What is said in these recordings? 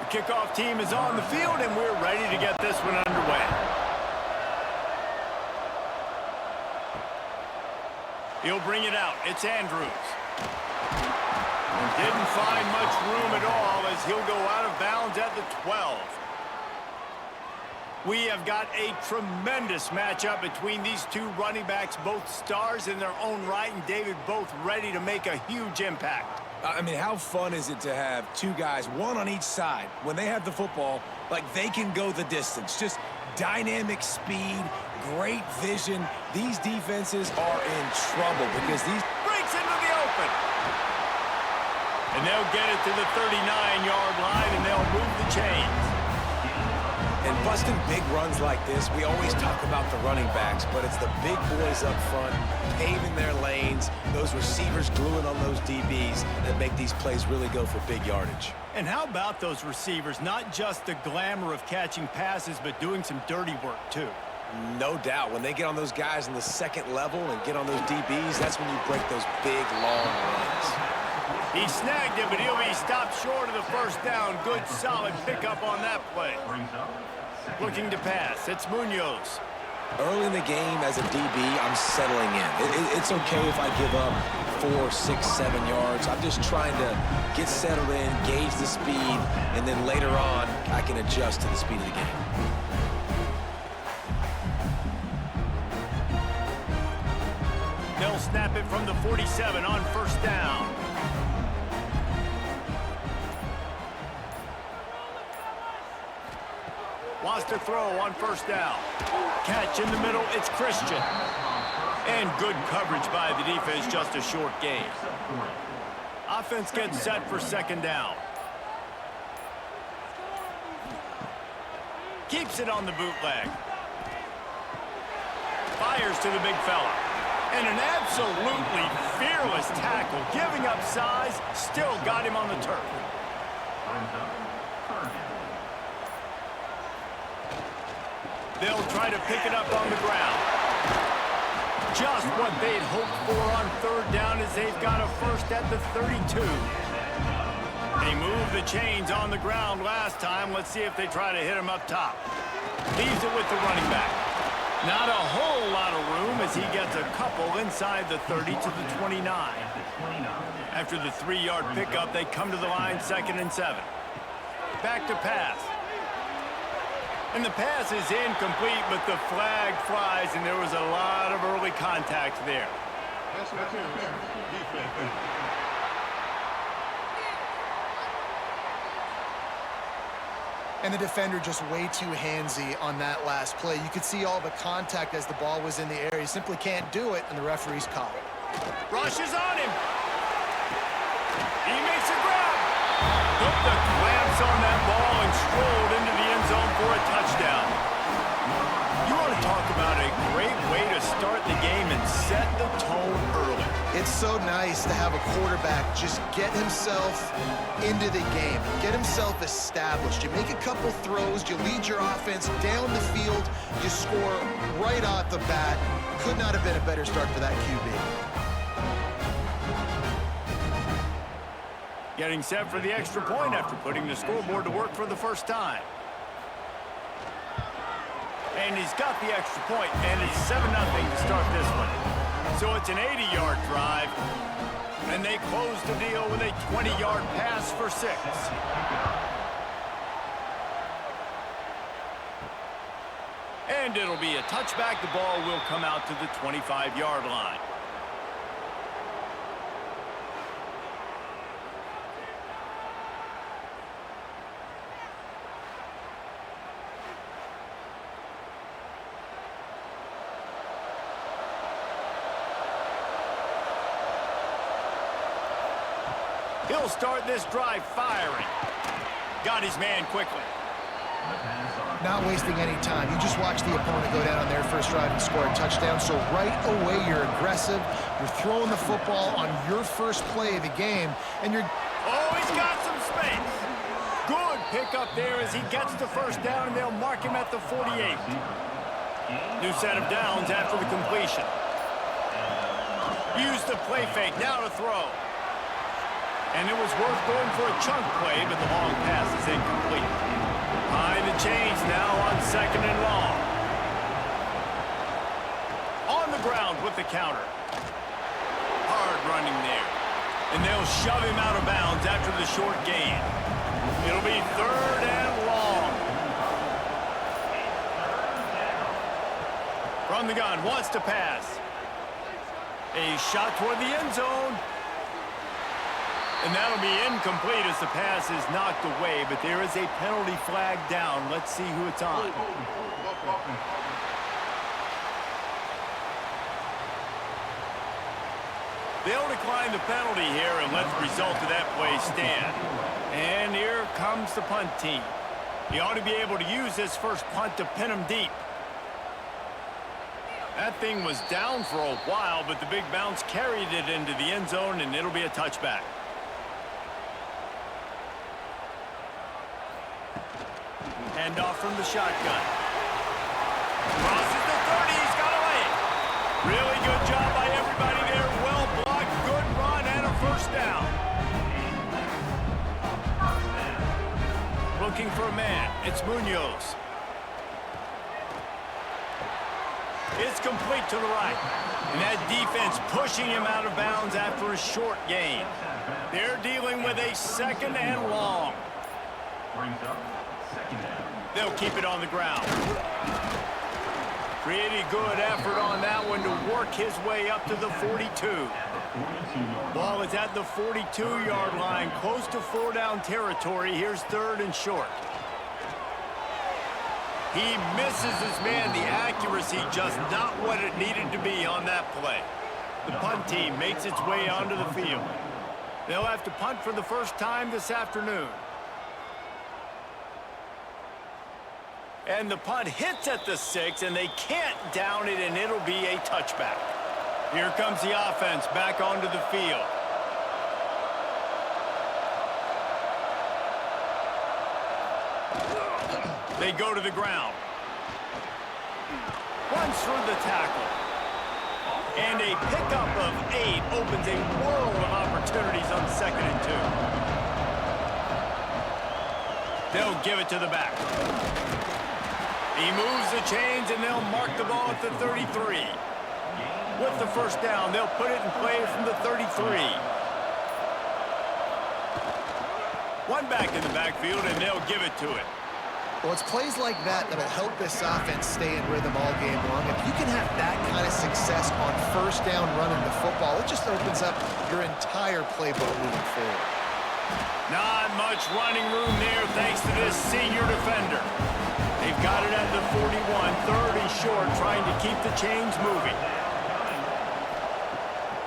kickoff team is on the field, and we're ready to get this one underway. He'll bring it out. It's Andrews. And didn't find much room at all as he'll go out of bounds at the 12. We have got a tremendous matchup between these two running backs, both stars in their own right, and David, both ready to make a huge impact. I mean, how fun is it to have two guys, one on each side, when they have the football, like they can go the distance. Just dynamic speed, great vision. These defenses are in trouble because these... Breaks into the open. And they'll get it to the 39-yard line, and they'll move the chains. And busting big runs like this, we always talk about the running backs, but it's the big boys up front, paving their lanes, those receivers gluing on those DBs that make these plays really go for big yardage. And how about those receivers? Not just the glamour of catching passes, but doing some dirty work, too. No doubt. When they get on those guys in the second level and get on those DBs, that's when you break those big, long runs. He snagged it, but he'll be stopped short of the first down. Good, solid pickup on that play. Looking to pass. It's Munoz. Early in the game, as a DB, I'm settling in. It's okay if I give up 4, 6, 7 yards. I'm just trying to get settled in, gauge the speed, and then later on, I can adjust to the speed of the game. They'll snap it from the 47 on first down. Wants to throw on first down. Catch in the middle, it's Christian. And good coverage by the defense, just a short gain. Offense gets set for second down. Keeps it on the bootleg. Fires to the big fella. And an absolutely fearless tackle, giving up size, still got him on the turf. They'll try to pick it up on the ground. Just what they'd hoped for on third down as they've got a first at the 32. They moved the chains on the ground last time. Let's see if they try to hit him up top. Leaves it with the running back. Not a whole lot of room as he gets a couple inside the 30 to the 29. After the 3-yard pickup, they come to the line, 2nd and 7. Back to pass. And the pass is incomplete, but the flag flies, and there was a lot of early contact there. And the defender just way too handsy on that last play. You could see all the contact as the ball was in the air. He simply can't do it, and the referee's caught it. Rushes on him. He makes a grab. Put the clamps on that ball and strolled into the end zone for a touchdown. You want to talk about a great way to start the game and set the tone early. It's so nice to have a quarterback just get himself into the game, get himself established. You make a couple throws, you lead your offense down the field, you score right off the bat. Could not have been a better start for that QB. Getting set for the extra point after putting the scoreboard to work for the first time. And he's got the extra point, and it's 7-0 to start this one. So it's an 80-yard drive, and they close the deal with a 20-yard pass for 6. And it'll be a touchback. The ball will come out to the 25-yard line. He'll start this drive firing. Got his man quickly. Not wasting any time. You just watch the opponent go down on their first drive and score a touchdown. So right away, you're aggressive. You're throwing the football on your first play of the game, and you're... Oh, he's got some space. Good pickup there as he gets the first down, and they'll mark him at the 48. New set of downs after the completion. Use the play fake. Now to throw. And it was worth going for a chunk play, but the long pass is incomplete. Behind the chains now on 2nd and long. On the ground with the counter. Hard running there. And they'll shove him out of bounds after the short gain. It'll be 3rd and long. From the gun, wants to pass. A shot toward the end zone. And that'll be incomplete as the pass is knocked away, but there is a penalty flag down. Let's see who it's on. They'll decline the penalty here and let the result of that play stand. And here comes the punt team. He ought to be able to use this first punt to pin him deep. That thing was down for a while, but the big bounce carried it into the end zone, and it'll be a touchback. Handoff from the shotgun. Crosses the 30, he's got away. Really good job by everybody there. Well blocked, good run, and a first down. Looking for a man, it's Munoz. It's complete to the right. And that defense pushing him out of bounds after a short gain. They're dealing with a 2nd and long. They'll keep it on the ground. Pretty good effort on that one to work his way up to the 42. Ball is at the 42-yard line, close to 4-down territory. Here's 3rd and short. He misses his man. The accuracy just not what it needed to be on that play. The punt team makes its way onto the field. They'll have to punt for the first time this afternoon. And the punt hits at the 6, and they can't down it, and it'll be a touchback. Here comes the offense back onto the field. They go to the ground. Runs through the tackle. And a pickup of 8 opens a world of opportunities on 2nd and 2. They'll give it to the back. He moves the chains, and they'll mark the ball at the 33. With the first down, they'll put it in play from the 33. One back in the backfield, and they'll give it to it. Well, it's plays like that that'll help this offense stay in rhythm all game long. If you can have that kind of success on first down running the football, it just opens up your entire playbook moving forward. Not much running room there thanks to this senior defender. They've got it at the 41, 3rd and short, trying to keep the chains moving.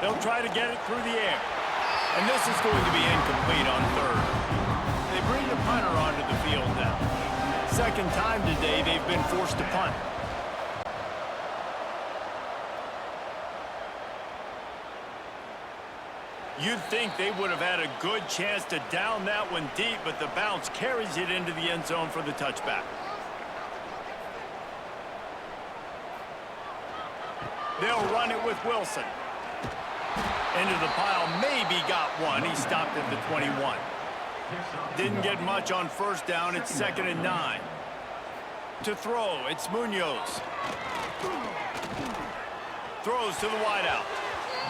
They'll try to get it through the air. And this is going to be incomplete on 3rd. They bring the punter onto the field now. 2nd time today they've been forced to punt. You'd think they would have had a good chance to down that one deep, but the bounce carries it into the end zone for the touchback. They'll run it with Wilson. Into the pile, maybe got one. He stopped at the 21. Didn't get much on first down. It's 2nd and 9. To throw, it's Munoz. Throws to the wideout.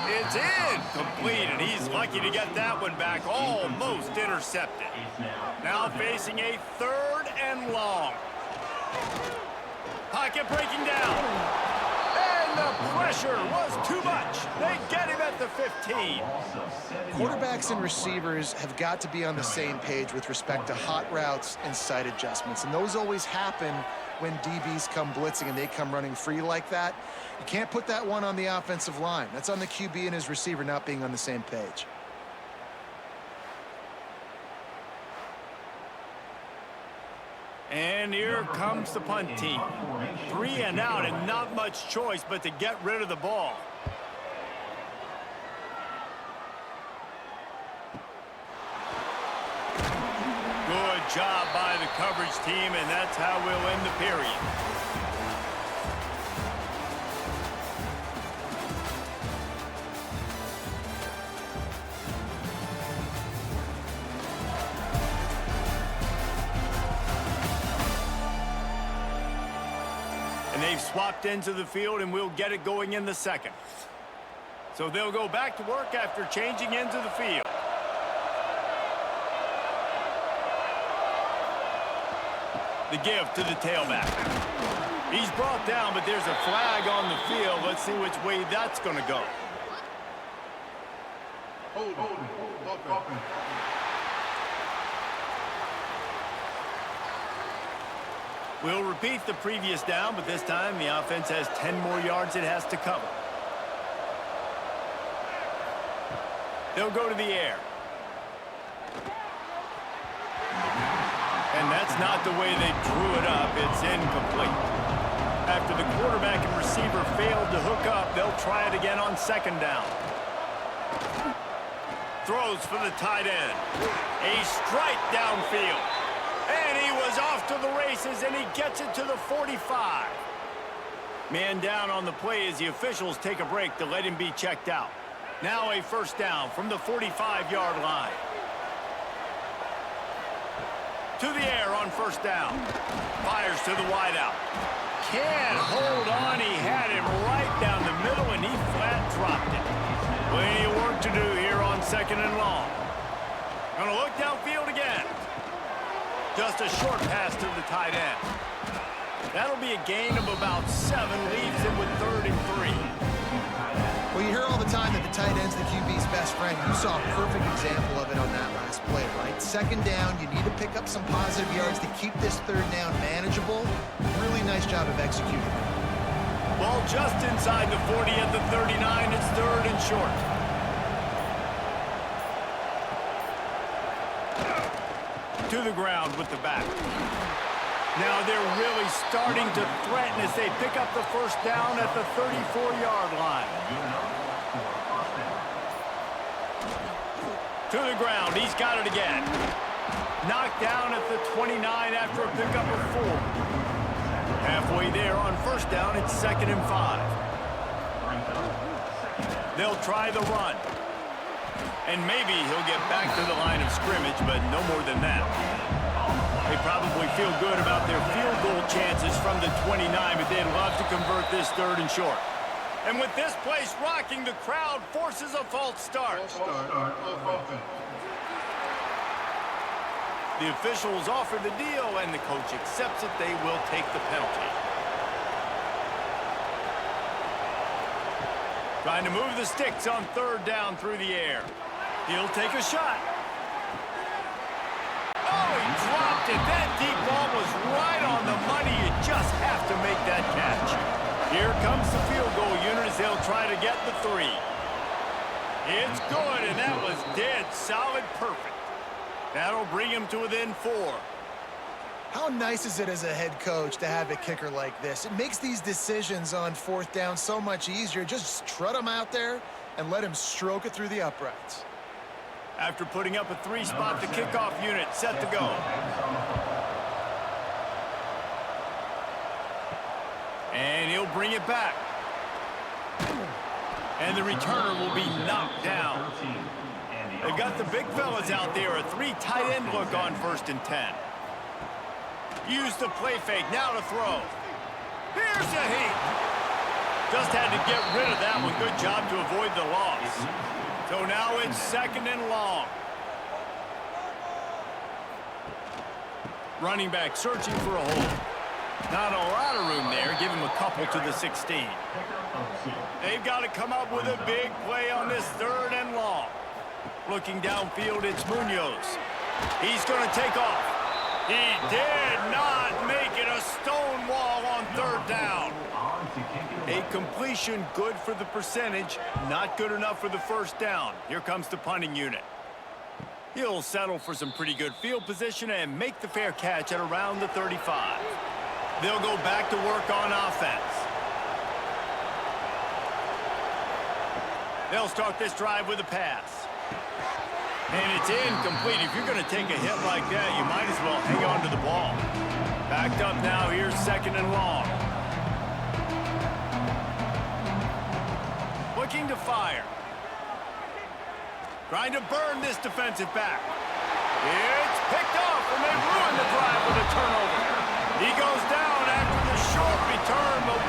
It's incomplete, and he's lucky to get that one back. Almost intercepted. Now facing a 3rd and long. Pocket breaking down. And the pressure was too much. They get him at the 15. Quarterbacks and receivers have got to be on the same page with respect to hot routes and sight adjustments. And those always happen when DBs come blitzing and they come running free like that. You can't put that one on the offensive line. That's on the QB and his receiver not being on the same page. And here comes the punt team. 3 and out, and not much choice but to get rid of the ball. Good job by the coverage team, and that's how we'll end the period. They've swapped into the field, and we'll get it going in the second. So they'll go back to work after changing into the field. The give to the tailback. He's brought down, but there's a flag on the field. Let's see which way that's going to go. We'll repeat the previous down, but this time the offense has 10 more yards it has to cover. They'll go to the air. And that's not the way they drew it up. It's incomplete. After the quarterback and receiver failed to hook up, they'll try it again on second down. Throws for the tight end. A strike downfield. And he was off to the races, and he gets it to the 45. Man down on the play as the officials take a break to let him be checked out. Now a first down from the 45-yard line. To the air on first down. Fires to the wideout. Can't hold on. He had him right down the middle, and he flat dropped it. Plenty of work to do here on second and long. Gonna look downfield again. Just a short pass to the tight end. That'll be a gain of about 7, leaves him with 3rd and 3. Well, you hear all the time that the tight end's the QB's best friend. You saw a perfect example of it on that last play, right? Second down, you need to pick up some positive yards to keep this third down manageable. Really nice job of executing. Ball just inside the 40 at the 39. It's 3rd and short. To the ground with the back. Now they're really starting to threaten as they pick up the first down at the 34-yard line. To the ground. He's got it again. Knocked down at the 29 after a pickup of 4. Halfway there on first down, it's 2nd and 5. They'll try the run. And maybe he'll get back to the line of scrimmage, but no more than that. They probably feel good about their field goal chances from the 29, but they'd love to convert this 3rd and short. And with this place rocking, the crowd forces a false start. The officials offer the deal, and the coach accepts it. They will take the penalty. Trying to move the sticks on 3rd down through the air. He'll take a shot. Oh, he dropped it. That deep ball was right on the money. You just have to make that catch. Here comes the field goal unit as they'll try to get the 3. It's good, and that was dead solid perfect. That'll bring him to within 4. How nice is it as a head coach to have a kicker like this? It makes these decisions on 4th down so much easier. Just trot him out there and let him stroke it through the uprights. After putting up a 3-spot, the kickoff unit set to go. And he'll bring it back. And the returner will be knocked down. They've got the big fellas out there. A 3 tight end look on 1st and 10. Use the play fake. Now to throw. Here's the heat. Just had to get rid of that one. Good job to avoid the loss. So now it's 2nd and long. Running back searching for a hole. Not a lot of room there. Give him a couple to the 16. They've got to come up with a big play on this 3rd and long. Looking downfield, it's Munoz. He's going to take off. He did not make it. A stone wall on 3rd down. A completion good for the percentage, not good enough for the first down. Here comes the punting unit. He'll settle for some pretty good field position and make the fair catch at around the 35. They'll go back to work on offense. They'll start this drive with a pass. And it's incomplete. If you're going to take a hit like that, you might as well hang on to the ball. Backed up now. Here's 2nd and long. Looking to fire. Trying to burn this defensive back. It's picked off, and they ruin the drive with a turnover. He goes down after the short return, but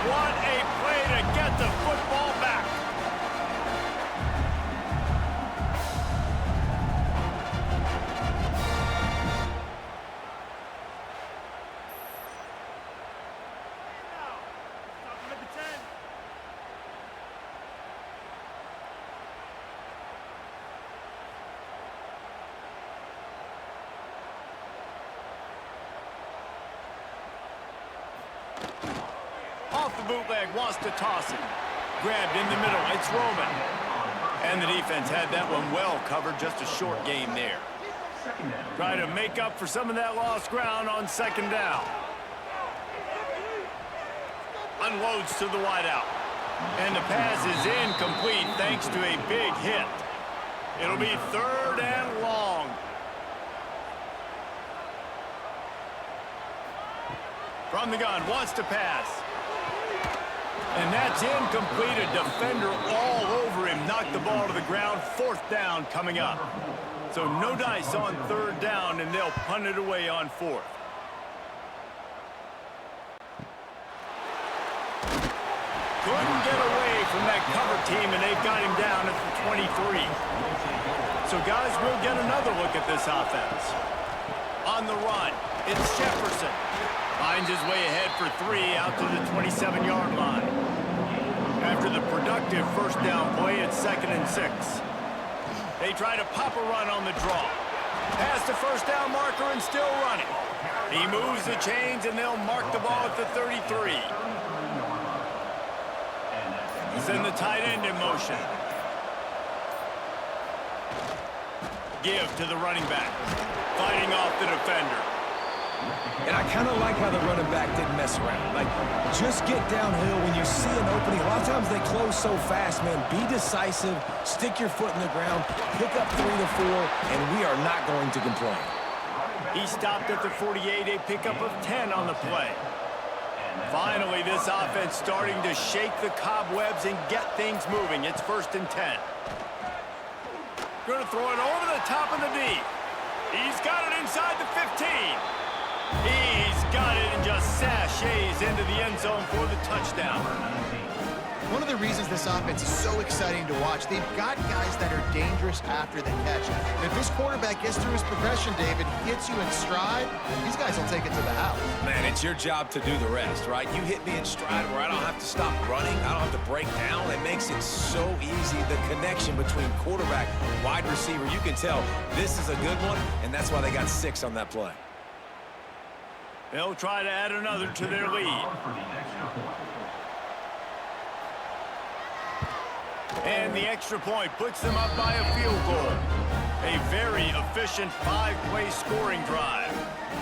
the bootleg, wants to toss it. Grabbed in the middle, it's Roman. And the defense had that one well covered, just a short game there. Try to make up for some of that lost ground on second down. Unloads to the wideout. And the pass is incomplete thanks to a big hit. It'll be 3rd and long. From the gun, wants to pass. And that's incomplete. A defender all over him. Knocked the ball to the ground. 4th down coming up. So no dice on 3rd down, and they'll punt it away on 4th. Couldn't get away from that cover team, and they've got him down at the 23. So, guys, we'll get another look at this offense. On the run, it's Jefferson. Finds his way ahead for 3 out to the 27-yard line. After the productive 1st down play, it's 2nd and 6. They try to pop a run on the draw. Past the 1st down marker and still running. He moves the chains, and they'll mark the ball at the 33. Send the tight end in motion. Give to the running back. Fighting off the defender. And I kind of like how the running back didn't mess around. Like, just get downhill when you see an opening. A lot of times they close so fast, man. Be decisive, stick your foot in the ground, pick up 3 to 4, and we are not going to complain. He stopped at the 48, a pickup of 10 on the play. Finally, this offense starting to shake the cobwebs and get things moving. It's 1st and 10. Going to throw it over the top of the D. He's got it inside the 15. He's got it and just sashays into the end zone for the touchdown. One of the reasons this offense is so exciting to watch, they've got guys that are dangerous after the catch. And if this quarterback gets through his progression, David, hits you in stride, these guys will take it to the house. Man, it's your job to do the rest, right? You hit me in stride where I don't have to stop running. I don't have to break down. It makes it so easy. The connection between quarterback, wide receiver, you can tell this is a good one, and that's why they got 6 on that play. They'll try to add another to their lead. And the extra point puts them up by a field goal. A very efficient 5-play scoring drive.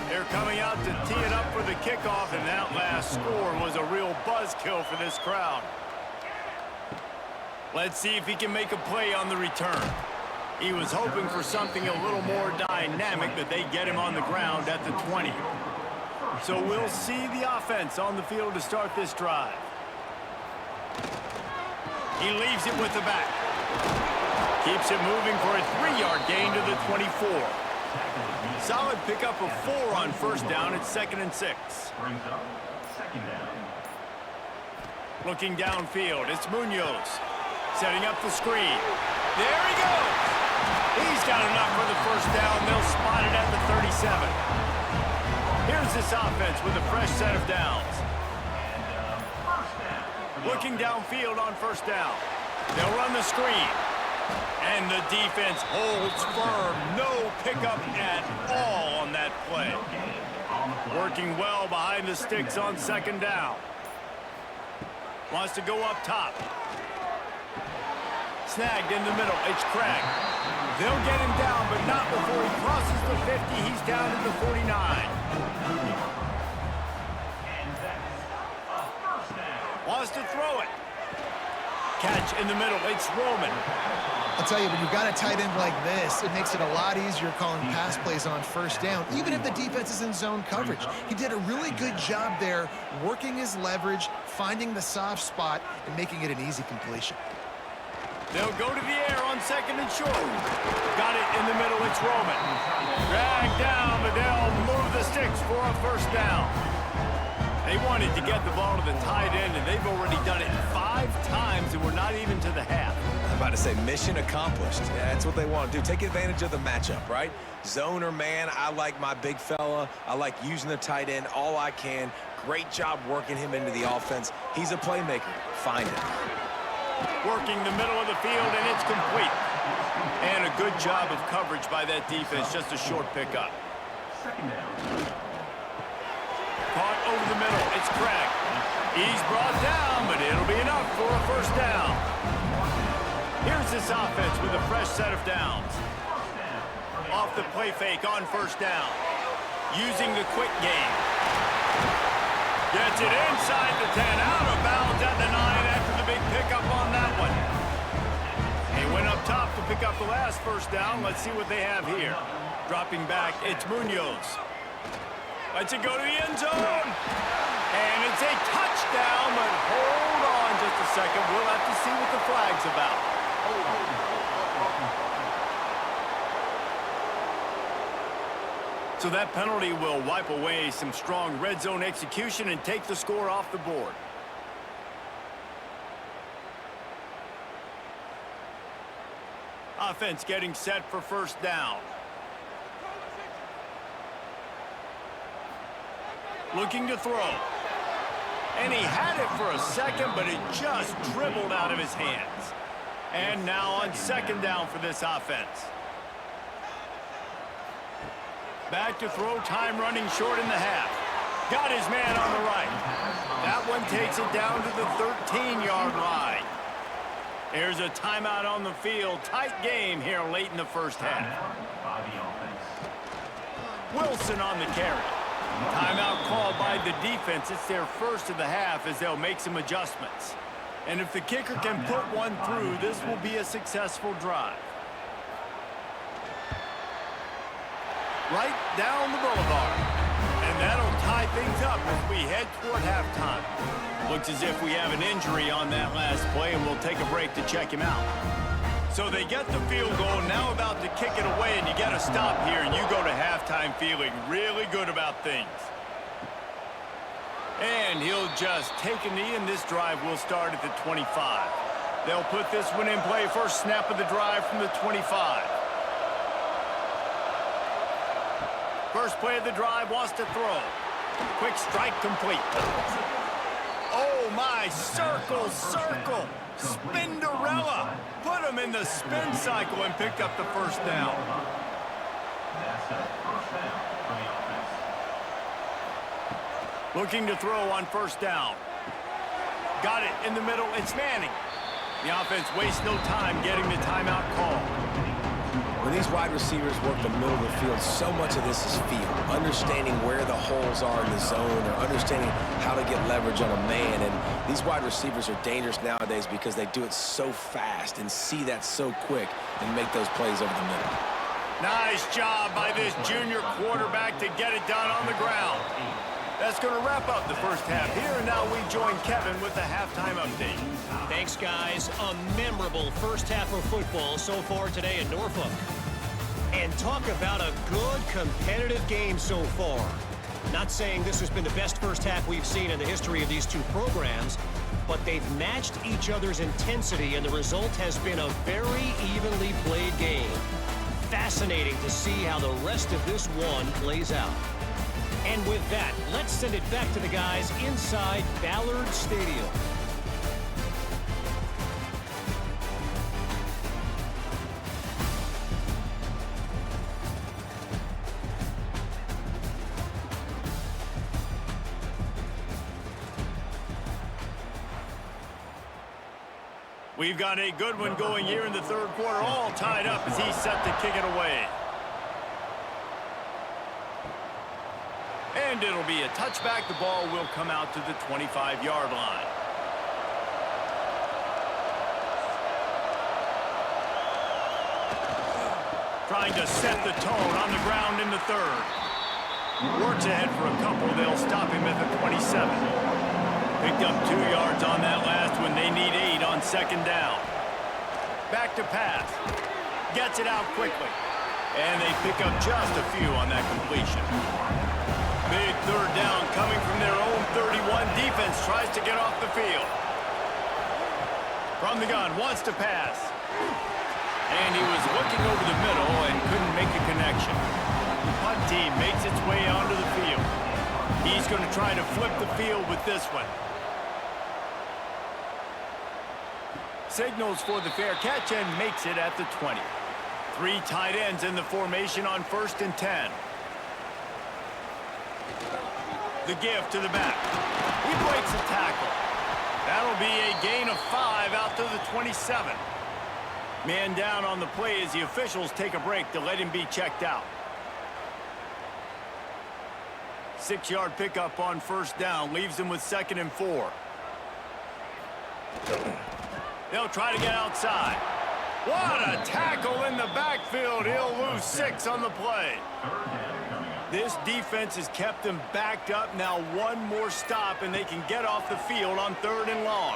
They're coming out to tee it up for the kickoff, and that last score was a real buzzkill for this crowd. Let's see if he can make a play on the return. He was hoping for something a little more dynamic, but they get him on the ground at the 20. So we'll see the offense on the field to start this drive. He leaves it with the back. Keeps it moving for a 3-yard gain to the 24. Solid pickup of 4 on 1st down. It's 2nd and 6. Looking downfield, it's Munoz. Setting up the screen. There he goes. He's got enough for the 1st down. They'll spot it at the 37. Here's this offense with a fresh set of downs. Looking downfield on 1st down. They'll run the screen. And the defense holds firm. No pickup at all on that play. Working well behind the sticks on 2nd down. Wants to go up top. Snagged in the middle. It's Craig. They'll get him down, but not before he crosses the 50. He's down to the 49. Wants to throw it. Catch in the middle. It's Roman. I'll tell you, when you've got a tight end like this, it makes it a lot easier calling pass plays on 1st down, even if the defense is in zone coverage. He did a really good job there, working his leverage, finding the soft spot, and making it an easy completion. They'll go to the air on 2nd and short. Got it in the middle. It's Roman. Dragged down, but they'll move the sticks for a 1st down. They wanted to get the ball to the tight end, and they've already done it 5 times, and we're not even to the half. I'm about to say mission accomplished. Yeah, that's what they want to do. Take advantage of the matchup, right? Zone or man, I like my big fella. I like using the tight end all I can. Great job working him into the offense. He's a playmaker. Find it. Working the middle of the field, and it's complete. And a good job of coverage by that defense. Just a short pickup. Caught over the middle. It's Craig. He's brought down, but it'll be enough for a first down. Here's this offense with a fresh set of downs. Off the play fake on first down. Using the quick game. Gets it inside the 10, out of bounds at the 9 after the big pickup on that one. He went up top to pick up the last first down. Let's see what they have here. Dropping back, it's Munoz. Lets it go to the end zone. And it's a touchdown, but hold on just a second. We'll have to see what the flag's about. So that penalty will wipe away some strong red zone execution and take the score off the board. Offense getting set for first down. Looking to throw. And he had it for a second, but it just dribbled out of his hands. And now on second down for this offense. Back to throw, time running short in the half. Got his man on the right. That one takes it down to the 13-yard line. There's a timeout on the field. Tight game here late in the first half. Wilson on the carry. Timeout called by the defense. It's their first of the half as they'll make some adjustments. And if the kicker can put one through, this will be a successful drive. Right down the boulevard. And that'll tie things up as we head toward halftime. Looks as if we have an injury on that last play, and we'll take a break to check him out. So they get the field goal, now about to kick it away, and you get a stop here, and you go to halftime feeling really good about things. And he'll just take a knee, and this drive will start at the 25. They'll put this one in play, first snap of the drive from the 25. First play of the drive, wants to throw. Quick strike complete. Oh my, circle, circle. Spinderella. Put him in the spin cycle and picked up the first down. Looking to throw on first down. Got it in the middle, it's Manning. The offense wastes no time getting the timeout call. When these wide receivers work the middle of the field, so much of this is feel. Understanding where the holes are in the zone or understanding how to get leverage on a man. And these wide receivers are dangerous nowadays because they do it so fast and see that so quick and make those plays over the middle. Nice job by this junior quarterback to get it done on the ground. That's going to wrap up the first half here, and now we join Kevin with the halftime update. Thanks, guys. A memorable first half of football so far today in Norfolk. And talk about a good competitive game so far. Not saying this has been the best first half we've seen in the history of these two programs, but they've matched each other's intensity, and the result has been a very evenly played game. Fascinating to see how the rest of this one plays out. And with that, let's send it back to the guys inside Ballard Stadium. We've got a good one going here in the third quarter, all tied up as he's set to kick it away. And it'll be a touchback. The ball will come out to the 25-yard line. Trying to set the tone on the ground in the third. Works ahead for a couple. They'll stop him at the 27. Picked up 2 yards on that last one. They need 8 on second down. Back to pass. Gets it out quickly. And they pick up just a few on that completion. Big third down coming from their own 31. Defense tries to get off the field. From the gun, wants to pass. And he was looking over the middle and couldn't make a connection. The punt team makes its way onto the field. He's going to try to flip the field with this one. Signals for the fair catch and makes it at the 20. 3 tight ends in the formation on 1st and 10. The give to the back. He breaks a tackle. That'll be a gain of 5 out to the 27. Man down on the play as the officials take a break to let him be checked out. 6-yard pickup on first down leaves him with 2nd and 4. They'll try to get outside. What a tackle in the backfield. He'll lose 6 on the play. This defense has kept them backed up. Now one more stop and they can get off the field on 3rd and long.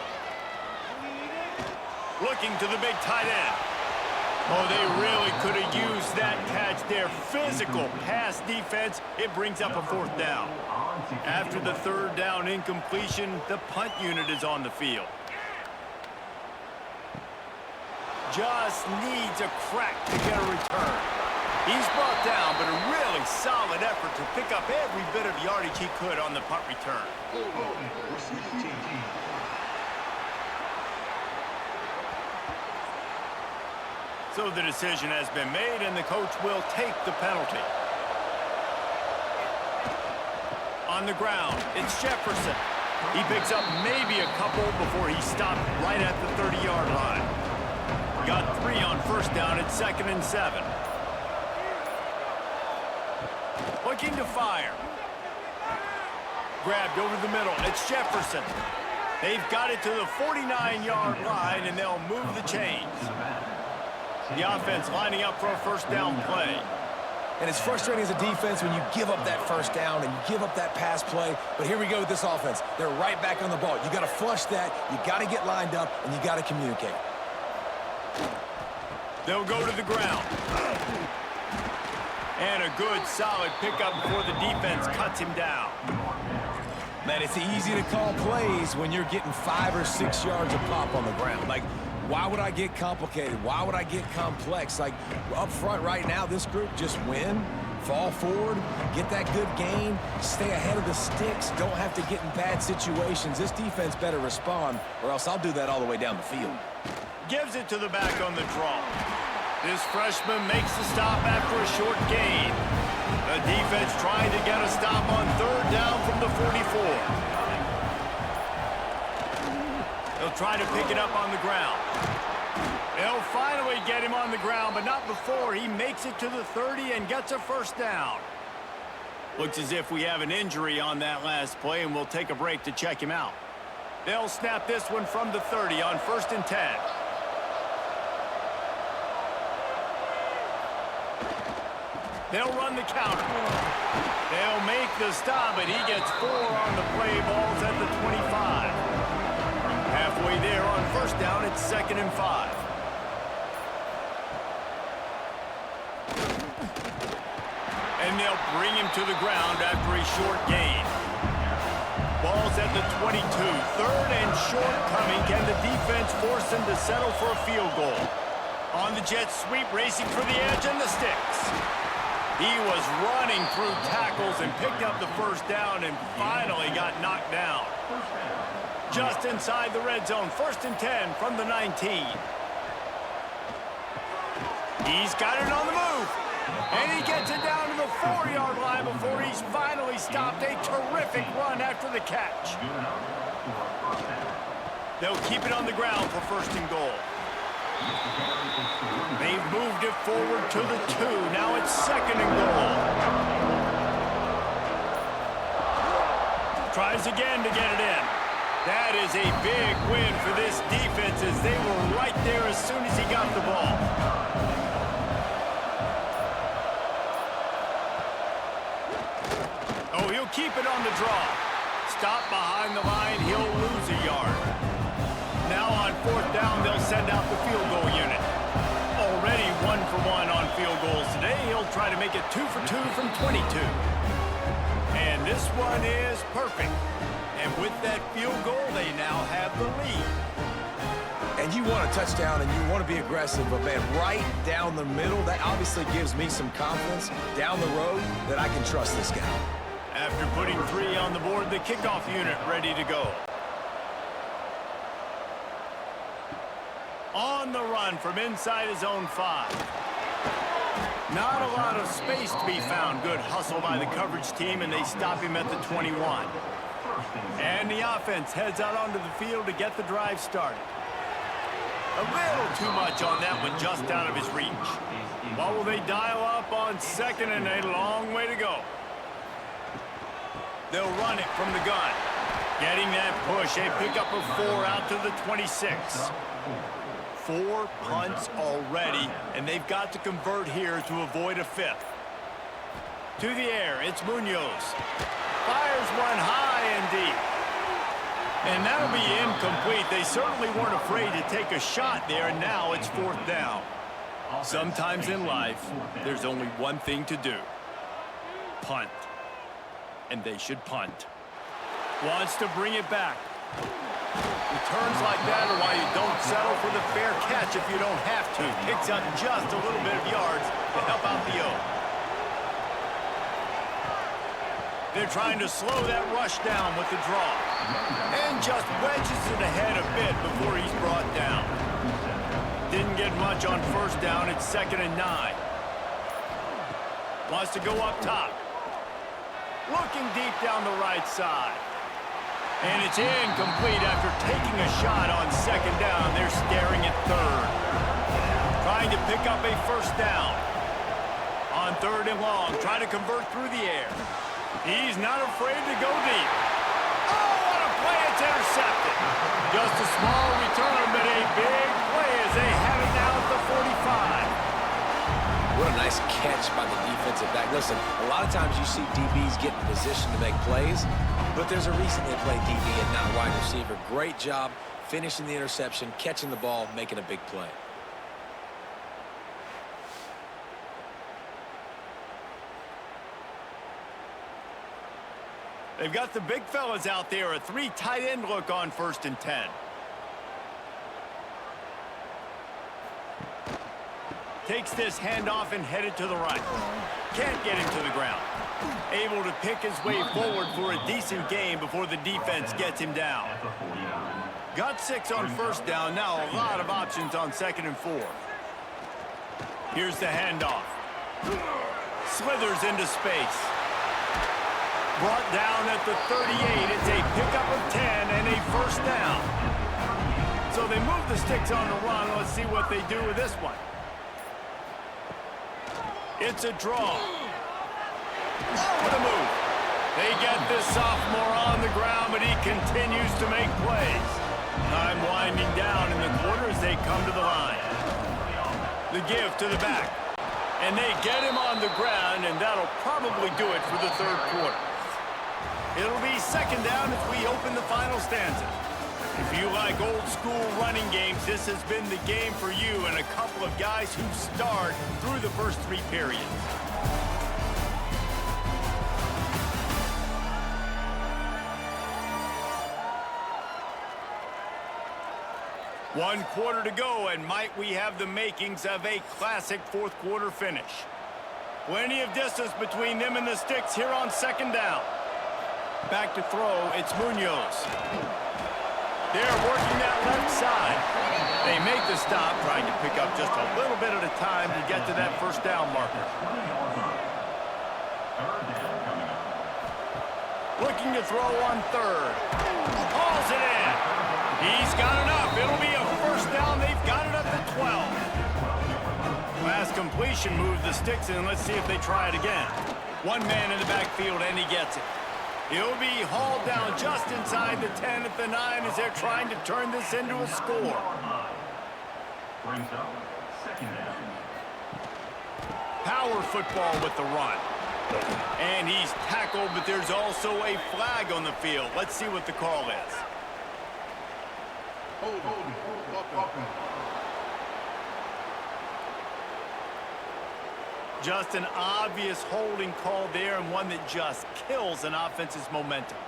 Looking to the big tight end. Oh, they really could have used that catch there. Physical pass defense. It brings up a 4th down. After the 3rd down incompletion, the punt unit is on the field. Just needs a crack to get a return. He's brought down, but a really solid effort to pick up every bit of yardage he could on the punt return. So the decision has been made, and the coach will take the penalty. On the ground, it's Jefferson. He picks up maybe a couple before he stopped right at the 30-yard line. Got 3 on first down at 2nd and 7. Looking to fire. Grabbed over the middle. It's Jefferson. They've got it to the 49-yard line, and they'll move the chains. The offense lining up for a first down play. And it's frustrating as a defense when you give up that first down and you give up that pass play. But here we go with this offense. They're right back on the ball. You got to flush that. You got to get lined up, and you got to communicate. They'll go to the ground. And a good, solid pickup before the defense cuts him down. Man, it's easy to call plays when you're getting 5 or 6 yards of pop on the ground. Like, why would I get complicated? Why would I get complex? Like, up front right now, this group just win, fall forward, get that good gain, stay ahead of the sticks, don't have to get in bad situations. This defense better respond, or else I'll do that all the way down the field. Gives it to the back on the draw. This freshman makes the stop after a short gain. The defense trying to get a stop on 3rd down from the 44. They'll try to pick it up on the ground. They'll finally get him on the ground, but not before he makes it to the 30 and gets a first down. Looks as if we have an injury on that last play, and we'll take a break to check him out. They'll snap this one from the 30 on 1st and 10. They'll run the counter. They'll make the stop, and he gets 4 on the play. Ball's at the 25. Halfway there on first down, it's 2nd and 5. And they'll bring him to the ground after a short gain. Ball's at the 22. 3rd and short coming. Can the defense force him to settle for a field goal? On the jet sweep, racing for the edge and the sticks. He was running through tackles and picked up the first down and finally got knocked down. Just inside the red zone, 1st and 10 from the 19. He's got it on the move. And he gets it down to the 4-yard line before he's finally stopped. A terrific run after the catch. They'll keep it on the ground for 1st and goal. They've moved it forward to the 2. Now it's 2nd and goal. Tries again to get it in. That is a big win for this defense as they were right there as soon as he got the ball. Oh, he'll keep it on the draw. Stop behind the line. He'll lose a yard. Now on 4th down, they'll send out the field goal unit. Already 1 for 1 on field goals today. He'll try to make it 2 for 2 from 22. And this one is perfect. And with that field goal, they now have the lead. And you want a touchdown and you want to be aggressive, but man, right down the middle, that obviously gives me some confidence down the road that I can trust this guy. After putting 3 on the board, the kickoff unit ready to go. On the run from inside his own 5. Not a lot of space to be found. Good hustle by the coverage team, and they stop him at the 21. And the offense heads out onto the field to get the drive started. A little too much on that one, just out of his reach. What will they dial up on second, and a long way to go? They'll run it from the gun. Getting that push, a pickup of 4 out to the 26. 4 punts already, and they've got to convert here to avoid a 5th. To the air, it's Munoz. Fires one high and deep. And that'll be incomplete. They certainly weren't afraid to take a shot there, and now it's 4th down. Sometimes in life, there's only one thing to do. Punt. And they should punt. Wants to bring it back. Returns like that are why you don't settle for the fair catch if you don't have to. Picks up just a little bit of yards to help out the O. They're trying to slow that rush down with the draw. And just wedges it ahead a bit before he's brought down. Didn't get much on 1st down. It's 2nd and 9. Wants to go up top. Looking deep down the right side. And it's incomplete after taking a shot on 2nd down. They're staring at 3rd. Trying to pick up a 1st down. On 3rd and long, trying to convert through the air. He's not afraid to go deep. Oh, what a play. It's intercepted. Just a small return, but a big play as they have it now at the 45. What a nice catch by the defensive back. Listen, a lot of times you see DBs get in position to make plays, but there's a reason they play DB and not wide receiver. Great job finishing the interception, catching the ball, making a big play. They've got the big fellas out there. A 3 tight end look on 1st and 10. Takes this handoff and headed to the right. Can't get him to the ground. Able to pick his way forward for a decent gain before the defense gets him down. Got 6 on 1st down. Now a lot of options on 2nd and 4. Here's the handoff. Slithers into space. Brought down at the 38. It's a pickup of 10 and a 1st down. So they move the sticks on the run. Let's see what they do with this one. It's a draw. Over the move. They get this sophomore on the ground, but he continues to make plays. Time winding down in the quarter as they come to the line. The give to the back. And they get him on the ground, and that'll probably do it for the 3rd quarter. It'll be 2nd down as we open the final stanza. If you like old school running games, this has been the game for you and a couple of guys who starred through the first 3 periods. One quarter to go, and might we have the makings of a classic 4th quarter finish. Plenty of distance between them and the sticks here on 2nd down. Back to throw, it's Munoz. They're working that left side. They make the stop, trying to pick up just a little bit at a time to get to that 1st down marker. Looking to throw on 3rd. Hauls it in. He's got enough. It'll be a 1st down. They've got it up to 12. Last completion moves the sticks in. Let's see if they try it again. One man in the backfield, and he gets it. He'll be hauled down just inside the 10 at the 9 as they're trying to turn this into a score. Power football with the run. And he's tackled, but there's also a flag on the field. Let's see what the call is. Just an obvious holding call there, and one that just kills an offense's momentum.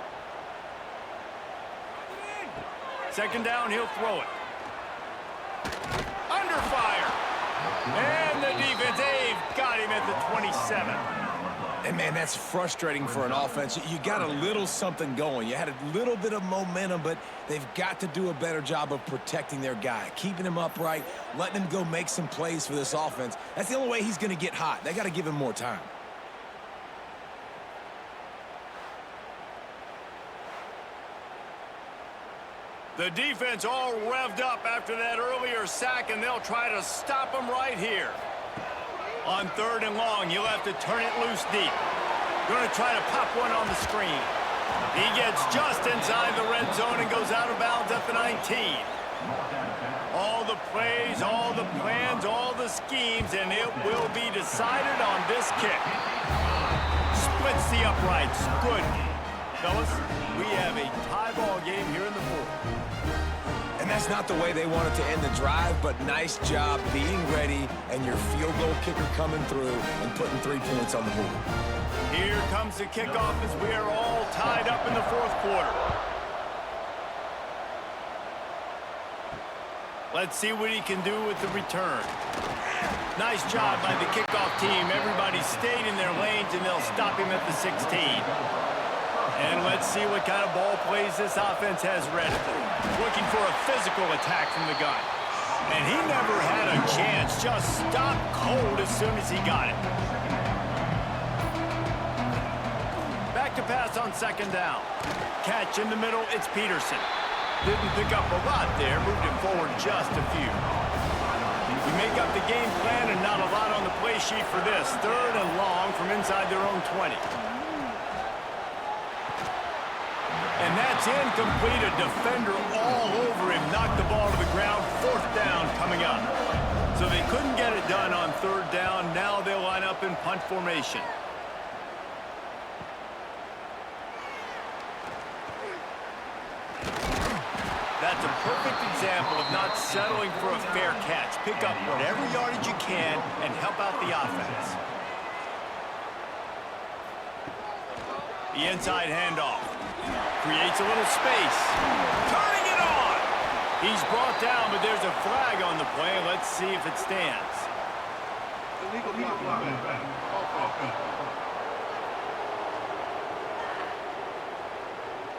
2nd down, he'll throw it. Under fire. And the defense, they've got him at the 27. And, man, that's frustrating for an offense. You got a little something going. You had a little bit of momentum, but they've got to do a better job of protecting their guy, keeping him upright, letting him go make some plays for this offense. That's the only way he's going to get hot. They got to give him more time. The defense all revved up after that earlier sack, and they'll try to stop him right here. On 3rd and long, you'll have to turn it loose deep. Going to try to pop one on the screen. He gets just inside the red zone and goes out of bounds at the 19. All the plays, all the plans, all the schemes, and it will be decided on this kick. Splits the uprights. Good. Fellas, we have a tie ball game here in the 4th. And that's not the way they wanted to end the drive, but nice job being ready and your field goal kicker coming through and putting 3 points on the board. Here comes the kickoff as we are all tied up in the 4th quarter. Let's see what he can do with the return. Nice job by the kickoff team. Everybody stayed in their lanes, and they'll stop him at the 16. And let's see what kind of ball plays this offense has ready. Looking for a physical attack from the gun. And he never had a chance. Just stopped cold as soon as he got it. Back to pass on 2nd down. Catch in the middle, it's Peterson. Didn't pick up a lot there, moved it forward just a few. We make up the game plan and not a lot on the play sheet for this. 3rd and long from inside their own 20. And that's incomplete. A defender all over him. Knocked the ball to the ground. 4th down coming up. So they couldn't get it done on 3rd down. Now they'll line up in punt formation. That's a perfect example of not settling for a fair catch. Pick up whatever yardage you can and help out the offense. The inside handoff. Creates a little space. Turning it on! He's brought down, but there's a flag on the play. Let's see if it stands.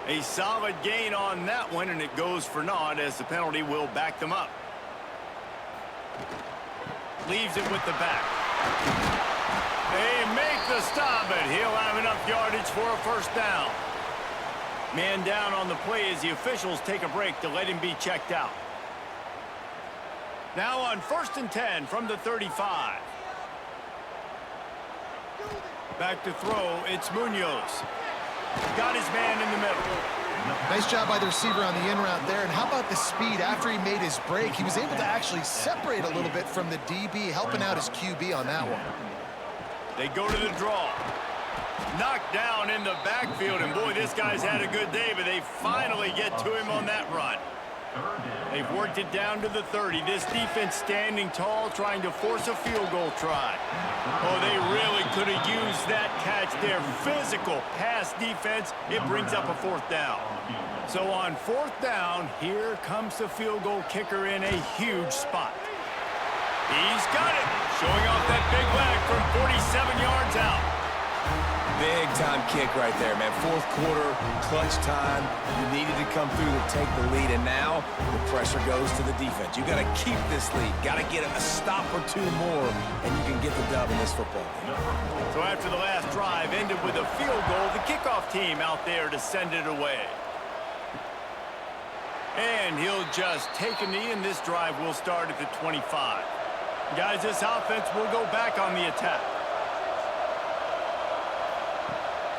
A solid gain on that one, and it goes for naught as the penalty will back them up. Leaves it with the back. They make the stop, but he'll have enough yardage for a 1st down. Man down on the play as the officials take a break to let him be checked out. Now on 1st and 10 from the 35. Back to throw, it's Munoz. Got his man in the middle. Nice job by the receiver on the in route there. And how about the speed after he made his break? He was able to actually separate a little bit from the DB, helping out his QB on that one. They go to the draw. Knocked down in the backfield, and boy, this guy's had a good day, but they finally get to him on that run. They've worked it down to the 30. This defense standing tall, trying to force a field goal try. Oh, they really could have used that catch there. Physical pass defense. It brings up a 4th down. So on 4th down, here comes the field goal kicker in a huge spot. He's got it. Showing off that big leg from 47 yards out. Big-time kick right there, man. 4th quarter, clutch time. You needed to come through to take the lead, and now the pressure goes to the defense. You got to keep this lead. Got to get a stop or 2 more, and you can get the dub in this football game. So after the last drive ended with a field goal, the kickoff team out there to send it away. And he'll just take a knee, and this drive will start at the 25. Guys, this offense will go back on the attack.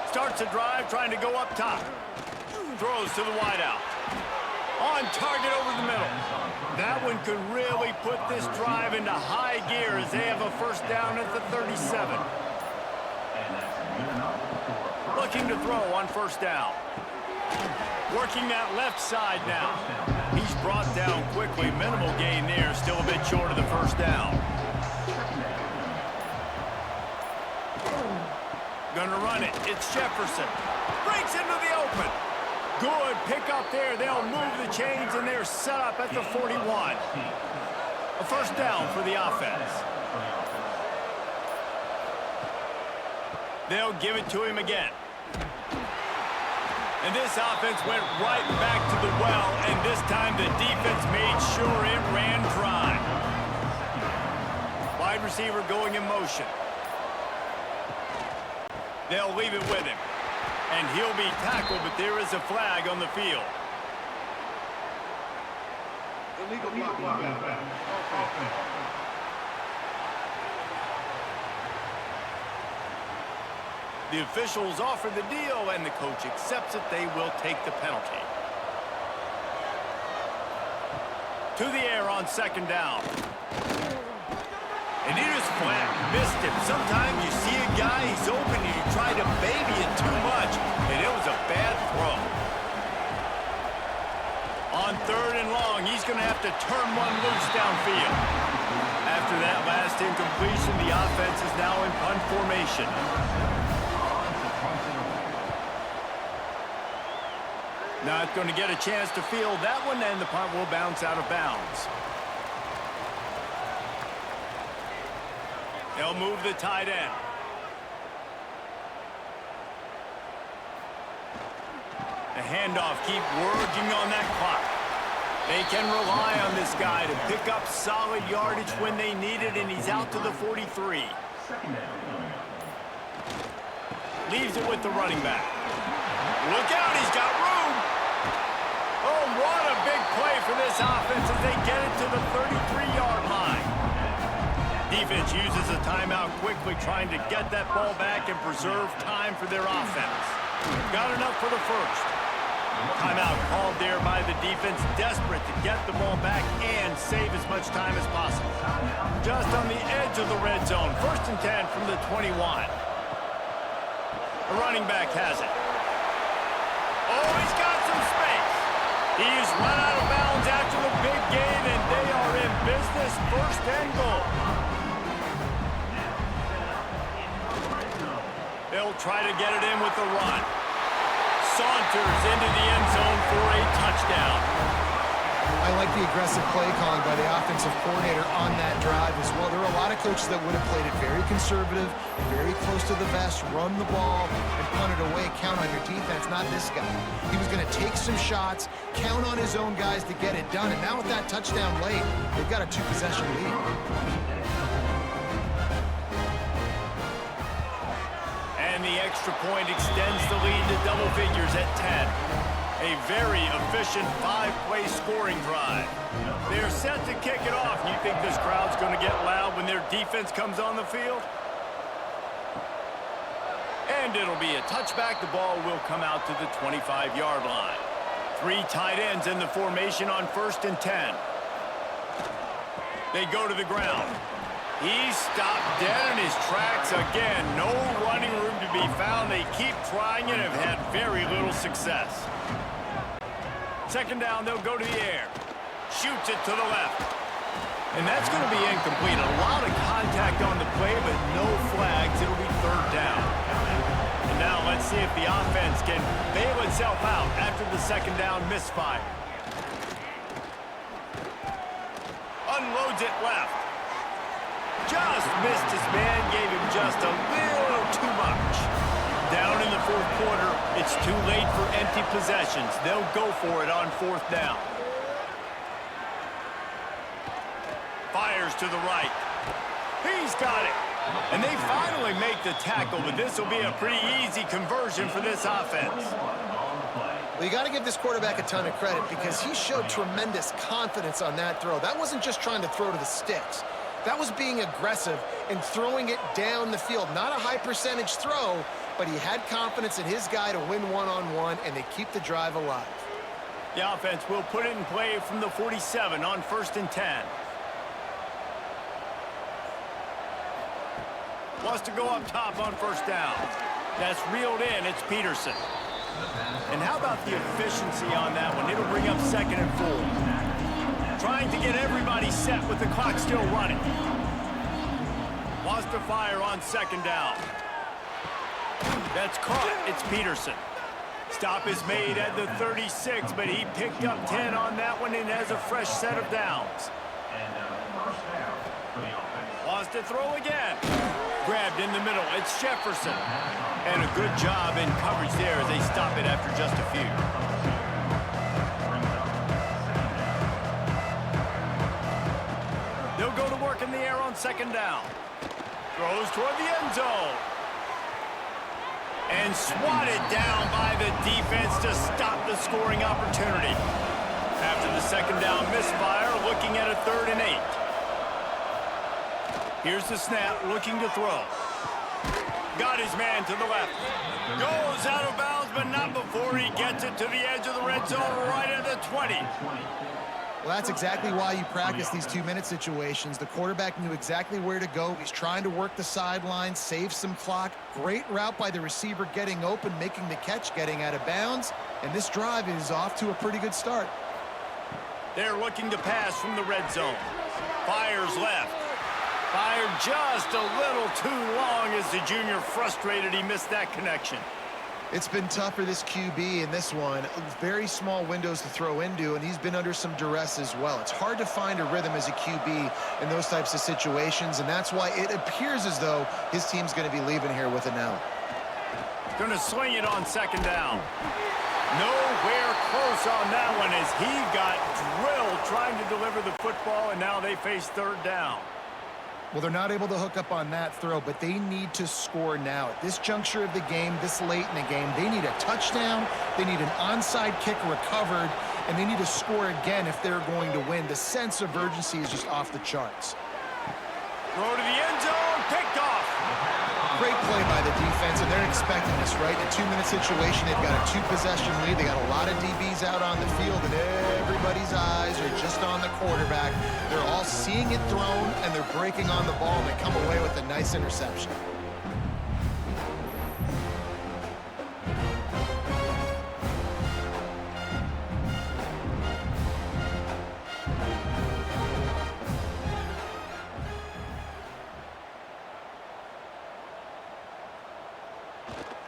Starts a drive, trying to go up top. Throws to the wideout. On target over the middle. That one could really put this drive into high gear as they have a 1st down at the 37. Looking to throw on 1st down. Working that left side now. He's brought down quickly. Minimal gain there. Still a bit short of the 1st down. Gonna run it. It's Jefferson. Breaks into the open. Good pickup there. They'll move the chains, and they're set up at the 41. A 1st down for the offense. They'll give it to him again. And this offense went right back to the well, and this time the defense made sure it ran dry. Wide receiver going in motion. They'll leave it with him. And he'll be tackled, but there is a flag on the field. Illegal blocking. The officials offer the deal, and the coach accepts it. They will take the penalty. To the air on second down. And he just flat missed him. Sometimes you see a guy, he's open, and you try to baby it too much, and it was a bad throw. On third and long, he's going to have to turn one loose downfield. After that last incompletion, the offense is now in punt formation. Not going to get a chance to field that one, and the punt will bounce out of bounds. They'll move the tight end. The handoff, keep working on that clock. They can rely on this guy to pick up solid yardage when they need it, and he's out to the 43. Leaves it with the running back. Look out, he's got room. Oh, what a big play for this offense as they get it to the 33-yard line. Defense uses a timeout quickly, trying to get that ball back and preserve time for their offense. Got enough for the first. Timeout called there by the defense, desperate to get the ball back and save as much time as possible. Just on the edge of the red zone, 1st and 10 from the 21. The running back has it. Oh, he's got some space. He's run out of bounds after the big gain, and they are in business, 1st and goal. They'll try to get it in with the run. Saunters into the end zone for a touchdown. I like the aggressive play calling by the offensive coordinator on that drive as well. There are a lot of coaches that would have played it very conservative, very close to the vest, run the ball, and punt it away, count on your defense, not this guy. He was going to take some shots, count on his own guys to get it done, and now with that touchdown late, they've got a 2-possession lead. And the extra point extends the lead to double figures at 10. A very efficient 5-play scoring drive. They're set to kick it off. You think this crowd's going to get loud when their defense comes on the field? And it'll be a touchback. The ball will come out to the 25-yard line. 3 tight ends in the formation on 1st and 10. They go to the ground. He stopped dead in his tracks again. No running room to be found. They keep trying and have had very little success. 2nd down, they'll go to the air. Shoots it to the left. And that's going to be incomplete. A lot of contact on the play, but no flags. It'll be 3rd down. And now let's see if the offense can bail itself out after the 2nd down misfire. Unloads it left. Just missed his man, gave him just a little too much. Down in the 4th quarter, it's too late for empty possessions. They'll go for it on 4th down. Fires to the right. He's got it. And they finally make the tackle, but this will be a pretty easy conversion for this offense. Well, you got to give this quarterback a ton of credit because he showed tremendous confidence on that throw. That wasn't just trying to throw to the sticks. That was being aggressive and throwing it down the field. Not a high percentage throw, but he had confidence in his guy to win one-on-one, and they keep the drive alive. The offense will put it in play from the 47 on 1st and 10. Wants to go up top on 1st down. That's reeled in. It's Peterson. And how about the efficiency on that one? It'll bring up 2nd and 4. Trying to get everybody set with the clock still running. Wants to fire on 2nd down. That's caught. It's Peterson. Stop is made at the 36, but he picked up 10 on that one and has a fresh set of downs. Wants to throw again. Grabbed in the middle. It's Jefferson. And a good job in coverage there as they stop it after just a few. They'll go to work in the air on second down. Throws toward the end zone. And swatted down by the defense to stop the scoring opportunity. After the second down misfire, looking at a 3rd and 8. Here's the snap, looking to throw. Got his man to the left. Goes out of bounds, but not before he gets it to the edge of the red zone, right at the 20. Well, that's exactly why you practice these 2-minute situations. The quarterback knew exactly where to go. He's trying to work the sideline, save some clock. Great route by the receiver getting open, making the catch, getting out of bounds. And this drive is off to a pretty good start. They're looking to pass from the red zone. Fires left. Fired just a little too long as the junior frustrated he missed that connection. It's been tough for this QB in this one. Very small windows to throw into, and he's been under some duress as well. It's hard to find a rhythm as a QB in those types of situations, and that's why it appears as though his team's going to be leaving here with an L. Going to swing it on second down. Nowhere close on that one as he got drilled trying to deliver the football, and now they face 3rd down. Well, they're not able to hook up on that throw, but they need to score now. At this juncture of the game, this late in the game, they need a touchdown, they need an onside kick recovered, and they need to score again if they're going to win. The sense of urgency is just off the charts. Throw to the end zone, picked off. Great play by the defense, and they're expecting this, right? In a 2-minute situation, they've got a 2-possession lead. They got a lot of DBs out on the field, and everybody's eyes are just on the quarterback. They're all seeing it thrown, and they're breaking on the ball, and they come away with a nice interception.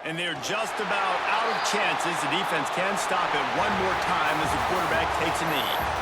And they're just about out of chances. The defense can stop it one more time as the quarterback takes a knee.